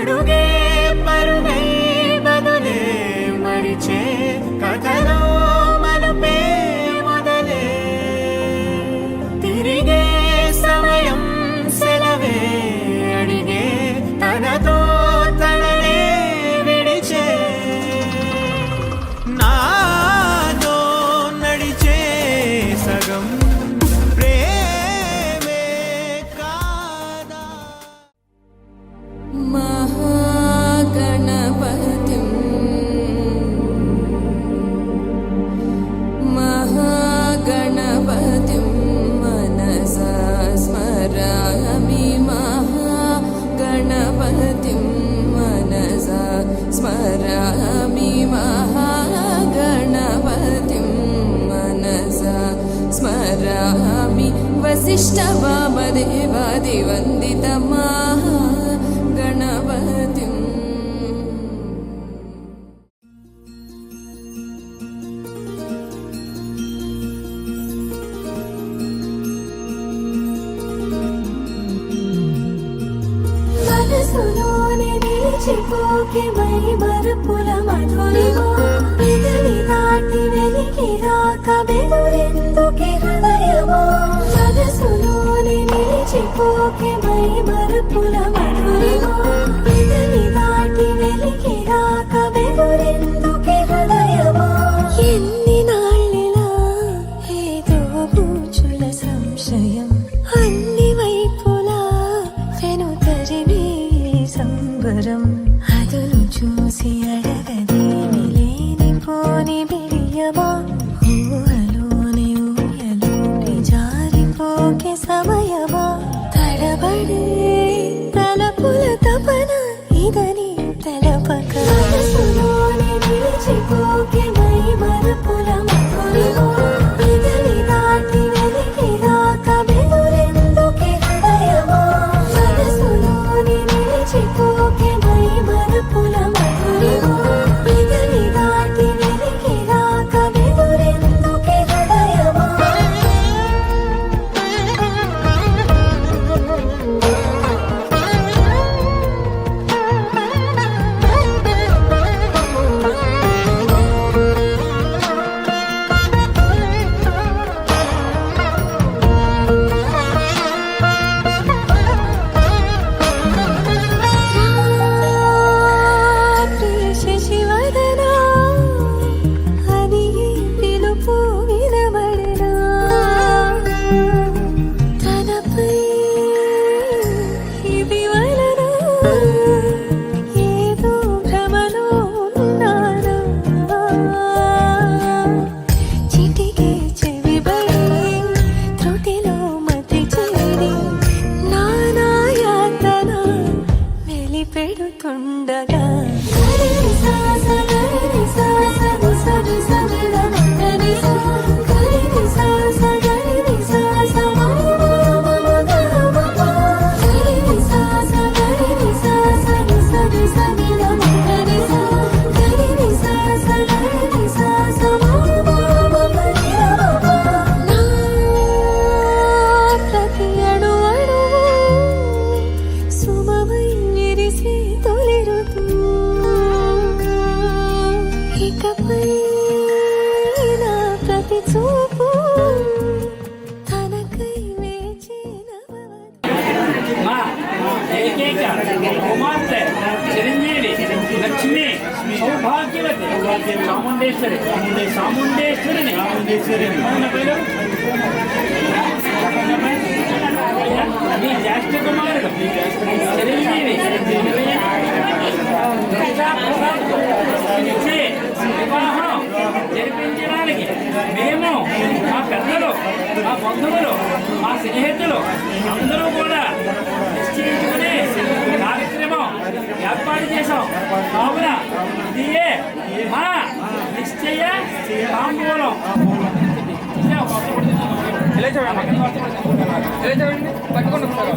అడుగే పరుగై బదులే మరిచే కథలో మలుపే మొదలే తిరిగే సమయం సెలవే అడిగే తనతో తననే విడిచే నాతో నడిచే సగం ప్రేమే కాదా महागणपतिं मनसा स्मरामि महागणपतिं मनसा स्मरामि महागणपतिं मनसा स्मरामि वसिष्ठवामदेवादिवन्दितं महागणपतिम् మనసులోనే నిలిచిపోకే మై మరుపుల మధురిమో పెదవి దాటి వెలికి రాక బెదురెందుకే హృదయమో మనసులోనే నిలిచిపోకే మై మరుపుల మధురిమో పెదవి దాటి వెలికి రాక బెదురెందుకే హృదయమో ఎన్ని నాళ్ళిలా ఏదో బూచుల సంశయం అన్ని వైపులా వెను తరిమే సంబరం అదును చూసి అడగదేమి లేనిపోని బిడియమా ఊహలోని ఊయలోని జారిపోకే సమయమా తడబడే తలపుల తపన ఇదని తెలపక మనసులోని నిలిచిపోకే మై మరుపుల మధురిమో పెదవి దాటి వెలికి రాక బెదురెందుకే హృదయమో మనసులోని నిలిచిపోకే మై మరుపుల మధురిమో పెదవి దాటి వెలికి రాక బెదురెందుకే హృదయమో ప్రియ శశివదనా అది పిలుపు వినబడనా తనపై ఇది వలనా ఏదో భ్రమలో ఉన్నానా చిటికే చెవిబడి త్రుటిలో మతి చేరి నానా యాతన వెలిపెడుతుండగా ప్రతి అణు అణువు సుమమై విరిసే తొలి ఋతువు ఇకపై నా ప్రతి చూపు తనకై వేచి మా ఏకైక కుమార్తె చిరంజీవి లక్ష్మి సౌభాగ్యవతి చాముండేశ్వరిని అవున పేరు మీ జ్యేష్ఠ కుమారుడు చిరంజీవి ఇచ్చే వివాహం జరిపించడానికి మేము మా పెద్దలు మా బంధువులు మా స్నేహితులు అందరూ కూడా నిశ్చయించుకుని కార్యక్రమం ఏర్పాటు చేశాం. కావున ఇదియే మా నిశ్చయ తాంబూలం. ఇలా చూడండి పట్టుకోండి ఒకసారి.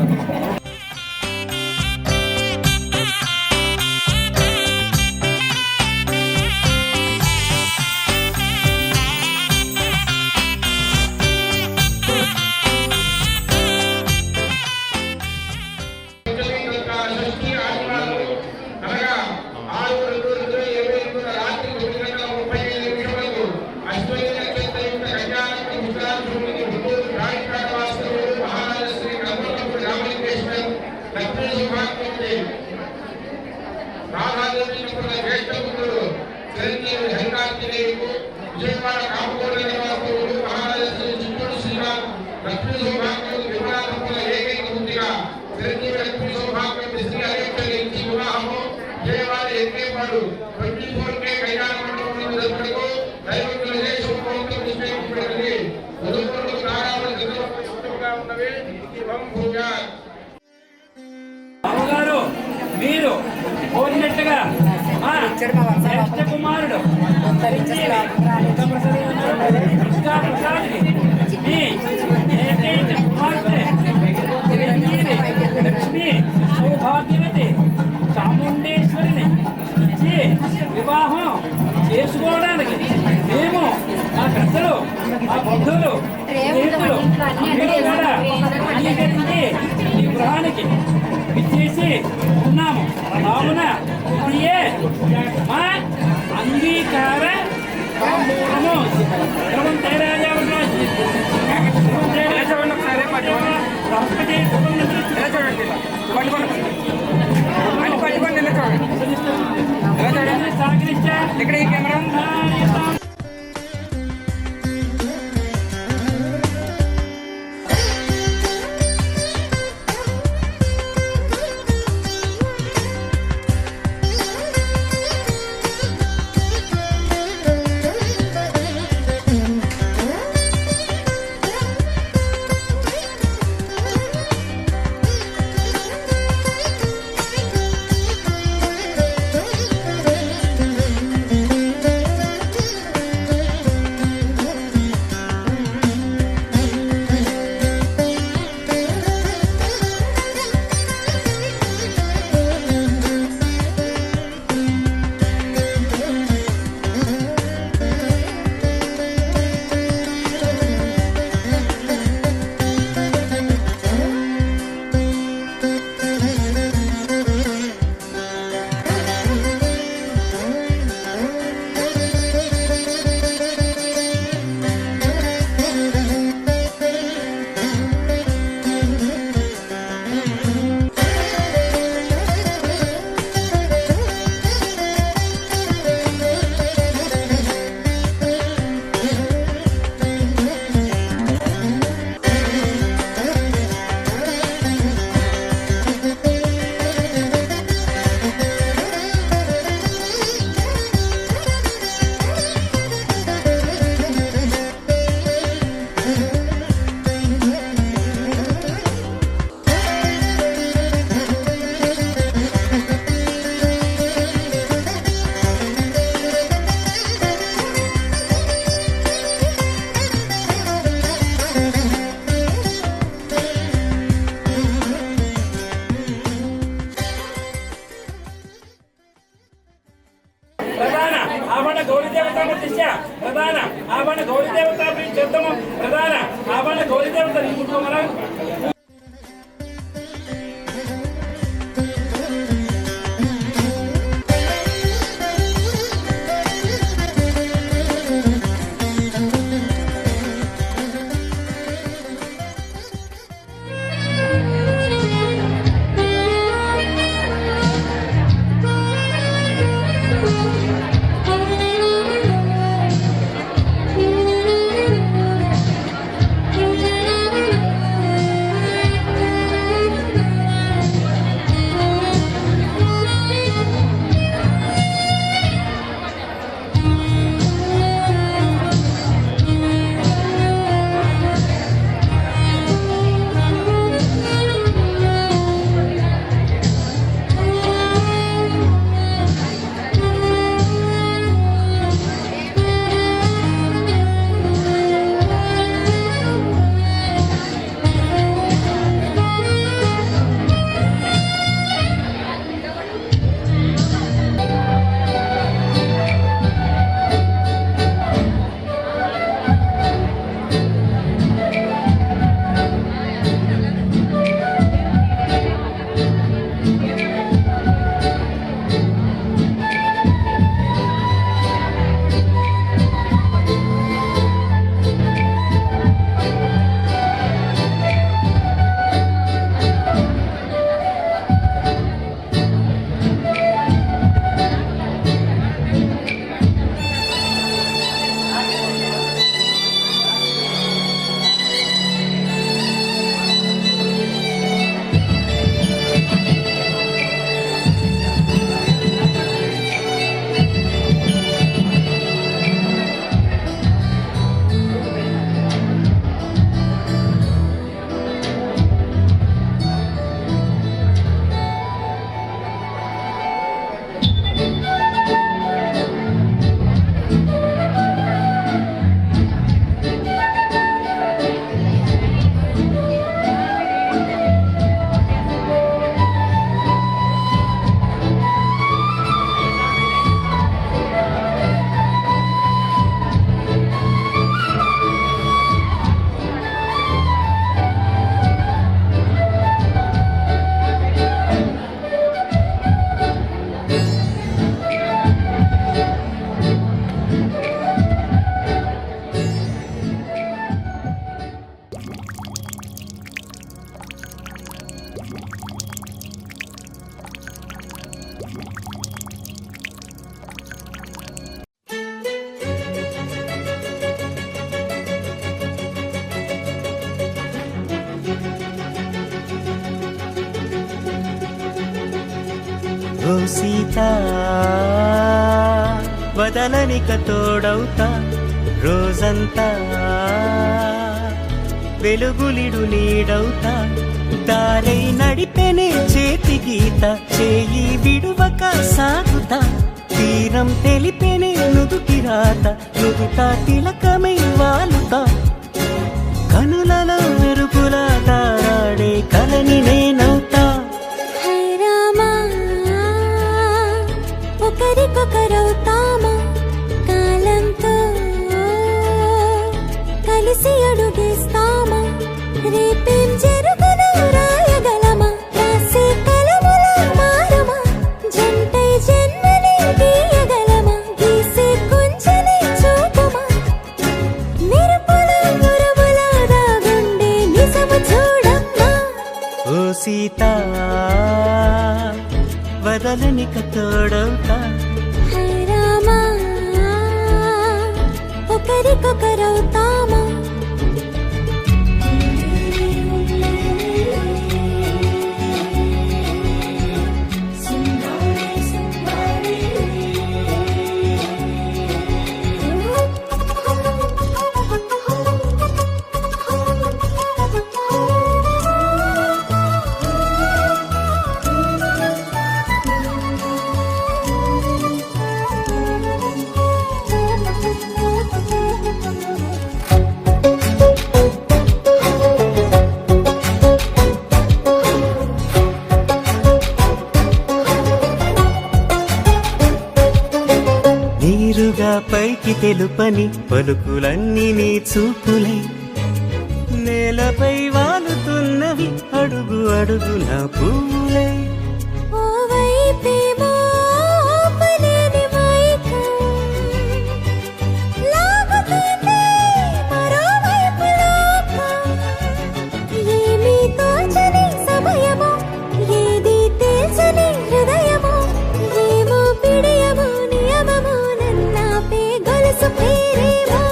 కార్తికేయులకు విజయవాడ కాపుకోటి నివాసులు మహారాజు చిత్తూరు శ్రీరామ్ లక్ష్మీ సౌభాగ్యం వివాహముల ఏకైక ముందుగా చిరంజీవి లక్ష్మీ సౌభాగ్యం శ్రీ అలెక్కలు ఇచ్చి వివాహము విజయవాడ ఎక్కేవాడు 24K కళ్యాణ మండపం జరుపుటకు దైవకుల శుభములు నిశ్చయించబడింది. వధువులకు నారాయణ దివ్యంగా ఉన్నవి శుభం భూయాత్. బాబుగారు మీరు కోరినట్టుగా మా జ్యేష్ఠ కుమారుడు ఇంకా ప్రసాద్కి మీ ఏకైక కుమార్తె చిరంజీవి లక్ష్మి సౌభాగ్యవతి చాముండేశ్వరిని ఇచ్చి వివాహం చేసుకోవడానికి మేము మా పెద్దలు మా బంధువులు స్నేహితులు అందరూ కూడా అంగీకరించి ఈ గృహానికి ఇచ్చేసి ఉన్నాము. కావున ఇదియే మా అంగీకార తాంబూలము. ఇక్కడ ఈ కెమెరా ప్రధాన ఆభరణ గౌరీ దేవత ప్రతిష్ట ప్రధాన ఆభరణ గౌరీ దేవత చేద్దాము ప్రధాన ఆభరణ గౌరీ దేవత తీసుకుంటామరా. ఓ సీత వదలనిక తోడవుతా రోజంతా వెలుగులిడు నీడవుతా దారై నడిపెనే చేతి గీత చేయి విడువక సాగుతా తీరం తెలిపెనే నుదుటి రాత నుదుట తిలకమై వాలుతా కనులలో మెరుపులా తారాడే కలని నేనవుతా హై రామా ఒకరికొకరవుతామా కాలంతో కలిసి అడుగేస్తామా రేపేం జరుగునో రాయగలమా రాసే కలముల మారమా జంటై జన్మని గీయగలమా గీసే కొంచెని చూపుమా మెరుపుల మురముల దాగుండే నిజము చూడమ్మా ఓ సీత వదలనిక తోడవుతా హై రామా ఒకరికొకరవుతామా నీరుగా పైకి తెలుపని పలుకులన్నీ నీ చూపులై నేలపై వాలుతున్నవి అడుగు అడుగున పూలై ఓ వైపేమో ఆపలేని మైకం లాగుతుంది మరోవైపు లోకం ఏమీ తోచని సమయమో ఏది తేల్చని హృదయమో ఏమో పిడియమో నియమమో నన్నాపే గొలుసు పేరేమో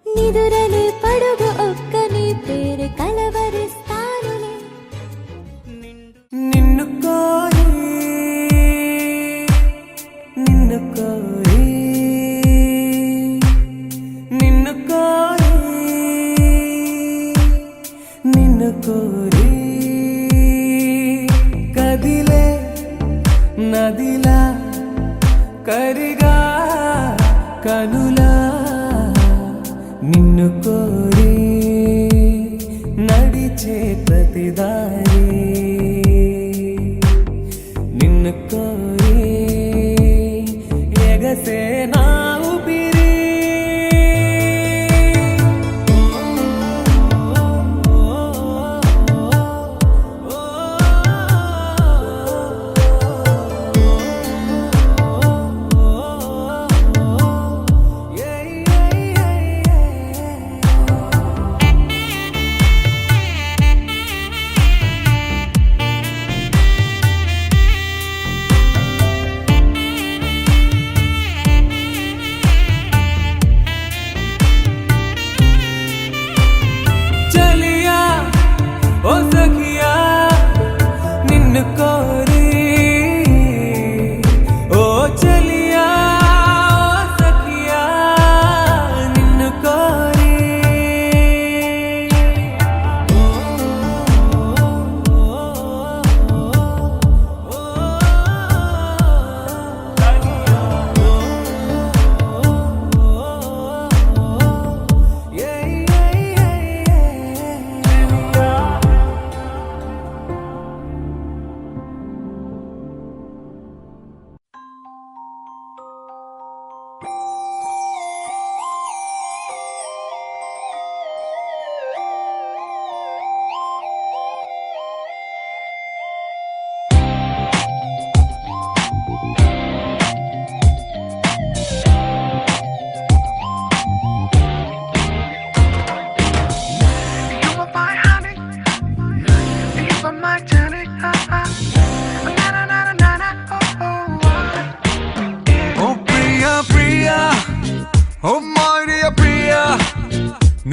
నిదురలే పడుగు ఒక్క నీ పేరు కలవరిస్తానులే నిన్ను కోరి నిన్ను కోరి నిన్ను కోరి నిన్ను కోరి కదిలే నదిలా కరిగా కనులా నిన్ను కోరి నడిచే ప్రతిదారి నిన్ను కోరి ఎగసే నా ఊపిరి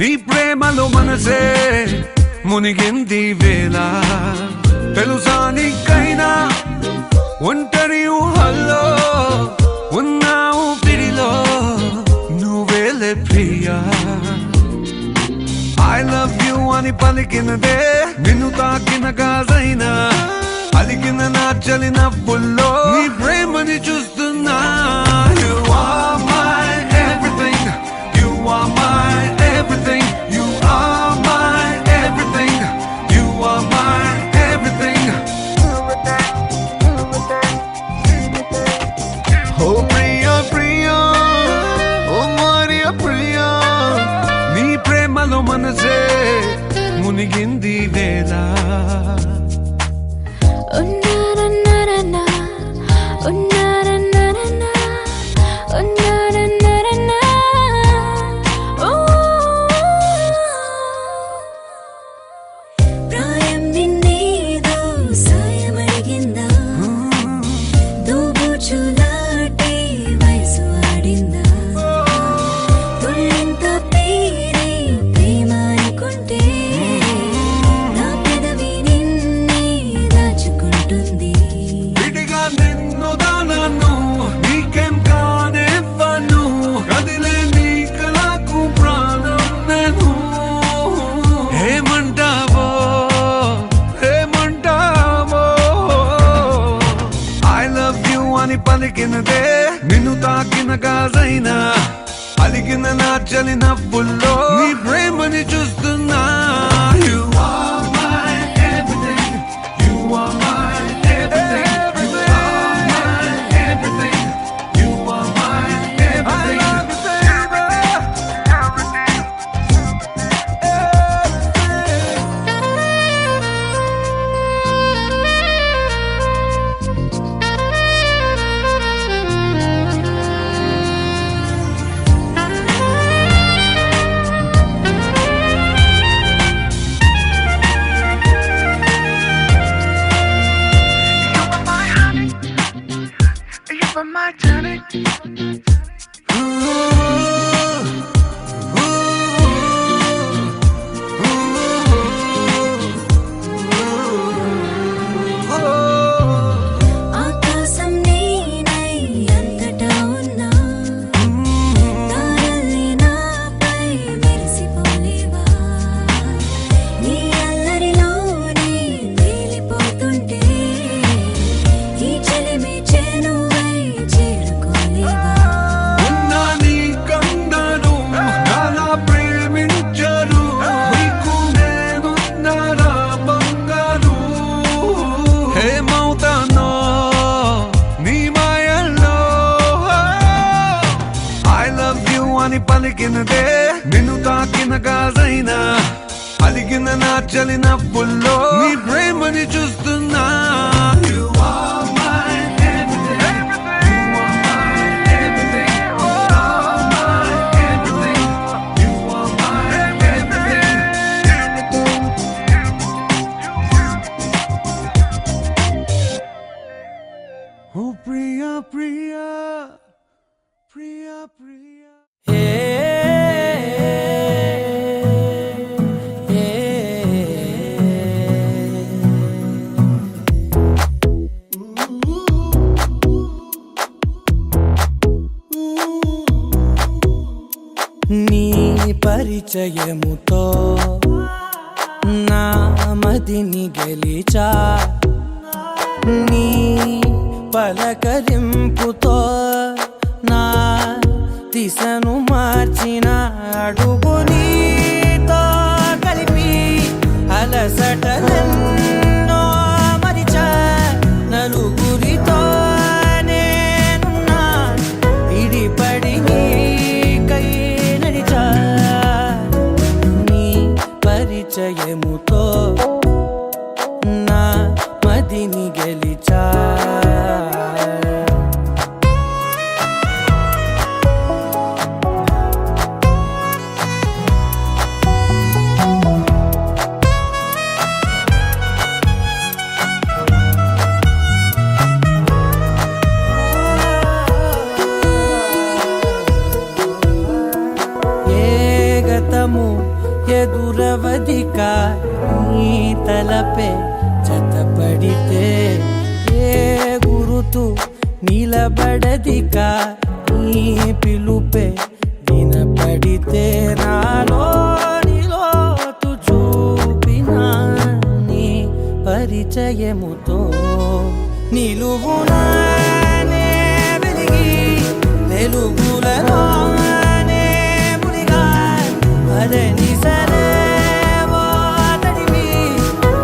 నీ ప్రేమలో మనసే మునిగింది వేళ తెలుసా నీకైనా ఒంటరి ఊహల్లో ఉన్నావు పిడిలో నువ్వేలే ప్రియా I love you అని పలికినదే నిన్ను తాకిన గాజైనా అలికిన నా చలిన పుల్లో నీ ప్రేమని చూస్తున్నా You are my everything You are my everything You are my everything You are my everything Oh Priya Priya Oh Maria Priya నీ ప్రేమలో మనసే మునిగింది వేళ ఉన్నారన్నారన్నా ఉన్నారన్నారన్నా ఉన్నారన్నారన్నా ఓ ప్రాయం నిన్నేదో సాయమడిగిందా దూబుచులాటే వయసు ఆడిందా తుళ్ళింత పేరే ప్రేమ అనుకుంటే నా పెదవి నిన్నే దాచుకుంటుంది విడిగా నిన్ను దానను నీకేం కానివ్వను కదిలే నీ కళకు ప్రాణం నేను ఏమంటావో ఏమంటావో I love you అని పలికినదే నిన్ను తాకిన గాజైనా అలిగిన నా చలిన పుల్లో నీ ప్రేమని చూస్తున్నా You are my everything You are my everything You are my everything You are my everything I love ఆకాశం నేనై అంతటా ఉన్నా తారల్ని నాపై మెరిసిపోలేవా నీ అల్లరిలోనే తేలిపోతుంటే ఈ చెలిమి చేనువై చేరుకోలేవా ఉన్నా నీ కన్నాను నాలా ప్రేమించరు నీకు నేనున్నారా బంగారు ఏమవుతానో నీ మాయల్లో I love you అని పలికినదే నిన్ను తాకిన గాజైనా అలిగిన నా చలిన పుల్లో నీ ప్రేమని చూస్తున్నా You are my everything You are my everything You are my everything You are my everything Oh Priya Priya Priya Priya నీ పరిచయముతో నా మదిని గెలిచా నీ పలకరింపుతో నా దిశను మార్చిన అడుగు నీతో కలిపి అలసటలెన్నో మరిచా నలుగురితో నేనున్నా ఇడిపడి నీకై నడిచా నీ పరిచయముతో నా మదిని గెలిచా ఏ గతము ఎదురవదిక నీ తలపే జతపడితే ఏ గురుతు నిలబడదిక నీ పిలుపే వినపడితే నాలో నిలోతు చూపిన నీ పరిచయముతో నిలువునానే వెలిగి వెలుగులలోనే మునిగా అదని సరేవో తడివి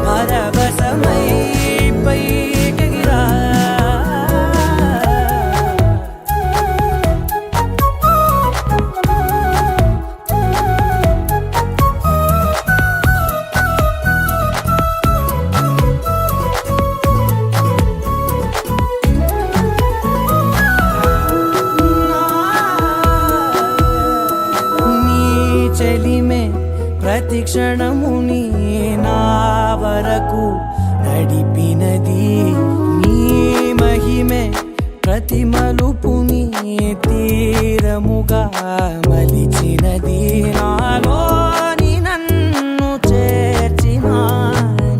పరవశమై పైకెగిరా ప్రతి క్షణముని నా వరకు నడిపినది నీ మహిమే ప్రతి మలుపుని తీరముగా మలిచినది నాలోని నన్ను చేర్చిన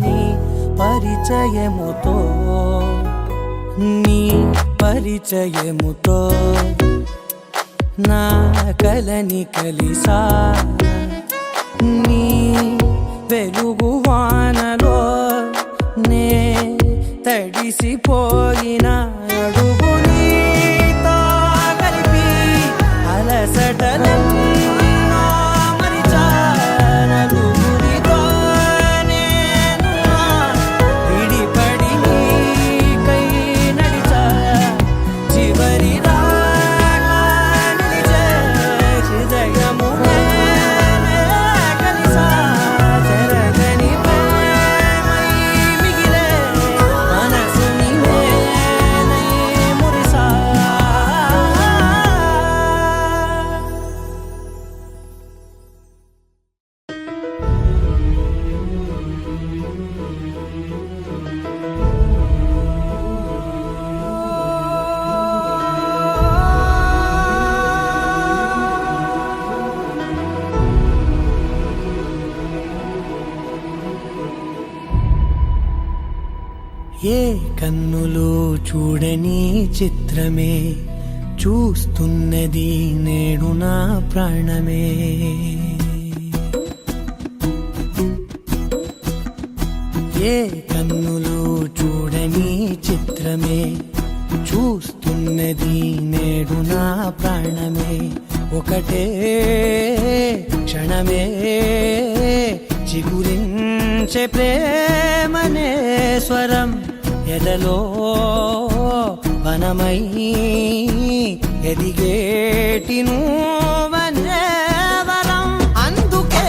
నీ పరిచయముతో నీ పరిచయముతో నా కలని కలిసా నీ వెలుగు వానలో నే తడిసిపోయిన అడుగు నీతో కలిపి అలసటలెన్నో మరిచా నలుగురితో నేను విడిపడి నీకై నడిచా చివరి దాకా నిలిచే హృదయము ఏ కన్నులు చూడని చిత్రమే చూస్తున్నది నేడు నా ప్రాణమే ఏ కన్నులు చూడని చిత్రమే చూస్తున్నది నేడు నా ప్రాణమే ఒకటే క్షణమే చిగురించే ప్రేమనే స్వరం ఎదలో వనమై ఎదిగేటి నువ్వనే వరం అందుకే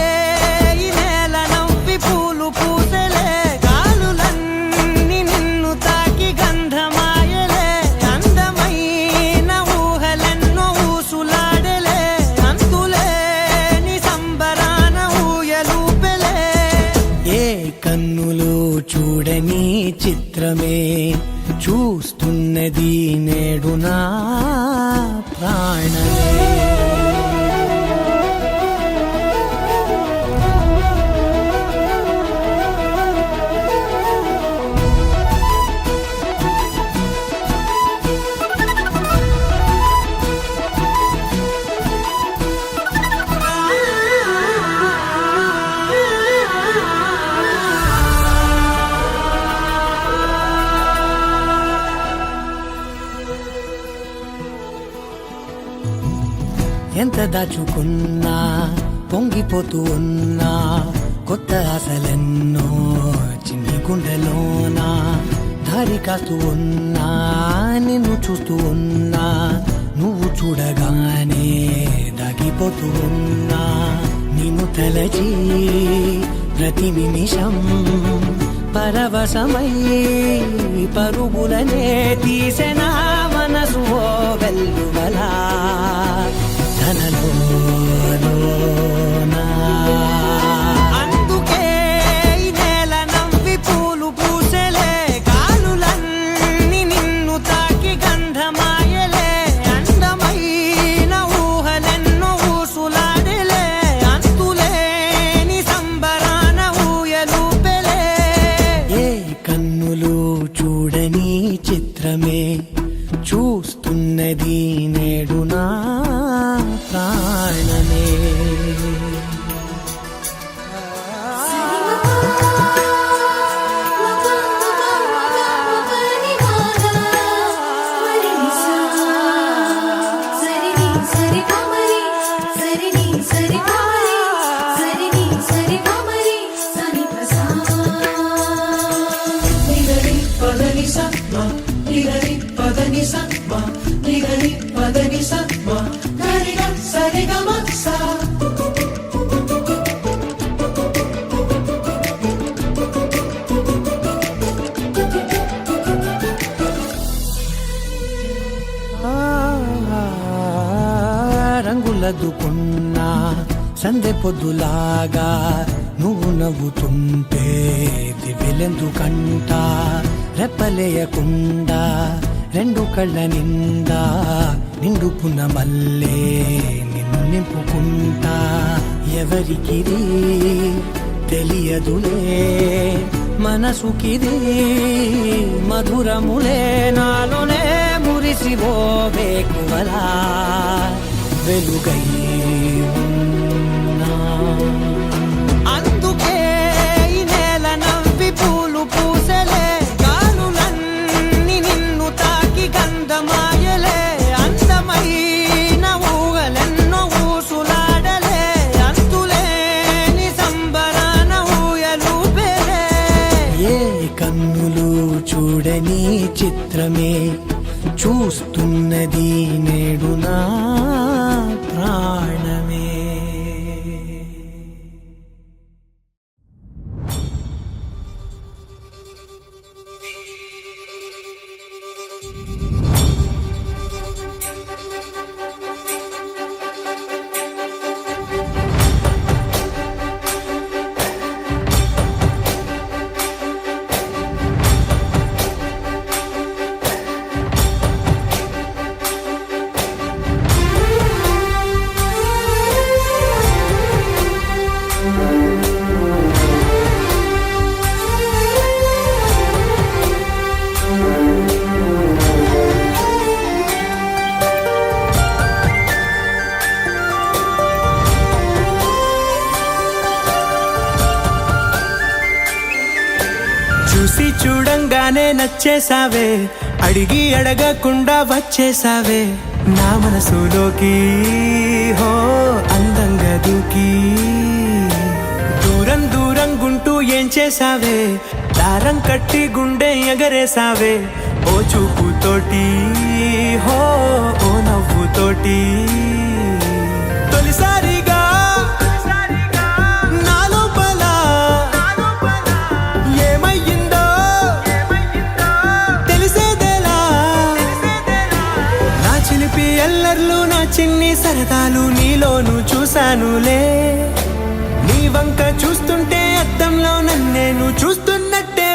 ఈ నేల నవ్వి పూలు పూసలే గాలులన్నీ నిన్ను తాకి గంధమాయలే అందమైన ఊహలెన్నో ఊసులాడలే అంతులేని సంబరాన ఊయలూపెలే ఏ కన్నులు చూడని చిత్రమే చూస్తున్నది నేడు నా ప్రాణమే ఎంత దాచుకున్నా పొంగిపోతూ ఉన్నా కొత్త ఆశలెన్నో చిన్ని గుండెలోనా దారి కాస్తూ ఉన్నా నిన్ను చూస్తూ ఉన్నా నువ్వు చూడగానే దాగిపోతూ ఉన్నా నిన్ను తలచి ప్రతి నిమిషం పరవశమై పరుగులనే తీసెన మనసు ఓ వెల్లువలా ధనలోనా అందుకే ఈ నేల నవ్వి పూలు పూసెలే గాలులన్నీ నిన్ను తాకి గంధమాయలే అందమైన ఊహలెన్నో ఊసులాడలే అంతులేని సలదుకున్నా సందె పొద్దులాగా నువ్వు నవ్వుతుంటే దివ్యలెందుకంట రెప్పలేయకుండా రెండు కళ్ళ నిండా నిండుకున్న మల్లే నిన్ను నింపుకుంటా ఎవరికిది తెలియదులే మనసుకిది మధురములే నాలోనే మురిసివో వేకువలా వెలుగై ఉన్నా. అందుకే ఈ నేల నవ్వి పూలు పూసలే గాలులన్నీ నిన్ను తాకి గంధమాయలే అందమైన ఊగలెన్నో ఊసులాడలే అంతులేని సంబరాన ఊయలూపేలే ఏ కన్నులు చూడని చిత్రమే చూస్తున్నది నేడు నా ప్రాణమే. చూసి చూడంగానే నచ్చేసావే అడిగి అడగకుండా వచ్చేసావే నా మనసులోకి హో అందంగా దూకి దూరం దూరం గుంటూ ఏం చేసావే దారం కట్టి గుండె ఎగరేసావే ఓ చూపుతోటి హో ఓ నవ్వుతోటి తొలిసారిగా నా లోపల ఏమయ్యిందో తెలిసేదేలా నా చిలిపి ఎల్లర్లు నా చిన్ని సరదాలు నీలోను చూశానులే నీ వంక చూస్తుంటే అద్దంలో నన్నేను చూస్తున్నట్టే